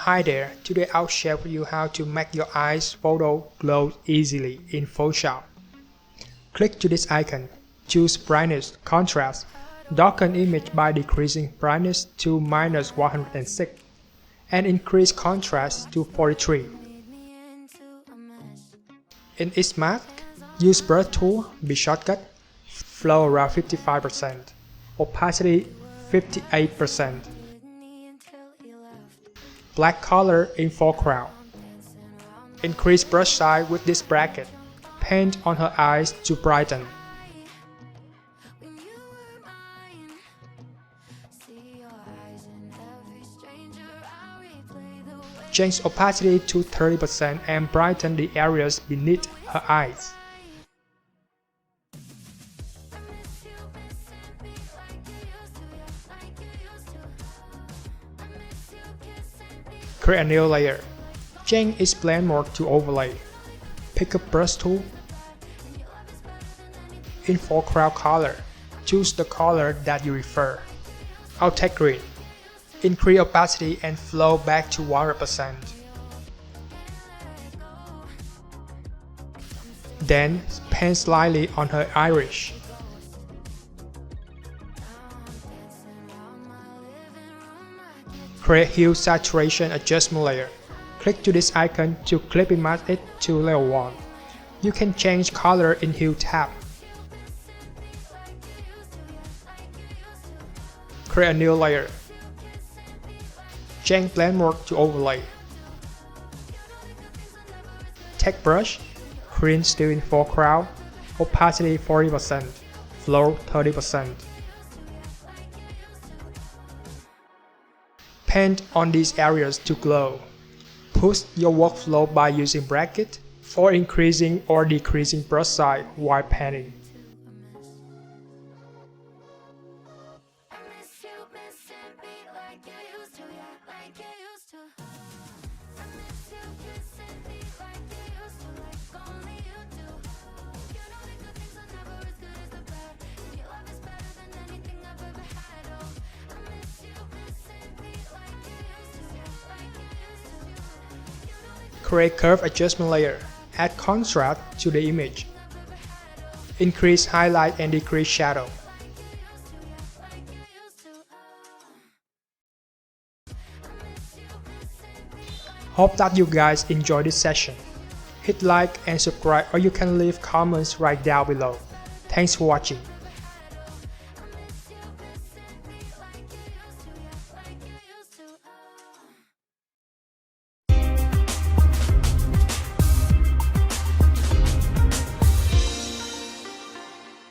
Hi there, today I'll share with you how to make your eyes photo glow easily in Photoshop. Click to this icon, choose brightness, contrast, darken image by decreasing brightness to -106 and increase contrast to 43. In each mask, use brush tool, be shortcut, flow around 55%, opacity 58%. Black color in foreground. Increase brush size with this bracket. Paint on her eyes to brighten. Change opacity to 30% and brighten the areas beneath her eyes. Create a new layer. Change its blend mode to overlay. Pick up brush tool. In foreground color, choose the color that you prefer. I'll take green. Increase opacity and flow back to 100%. Then paint slightly on her iris. Create hue saturation adjustment layer. Click to this icon to clip and mask it to level 1. You can change color in Hue tab. Create a new layer. Change blend mode to overlay. Take brush, green still in foreground, opacity 40%, flow 30%. Paint on these areas to glow. Push your workflow by using bracket for increasing or decreasing brush size while painting. Create curve adjustment layer. Add contrast to the image. Increase highlight and decrease shadow. Hope that you guys enjoyed this session. Hit like and subscribe, or you can leave comments right down below. Thanks for watching.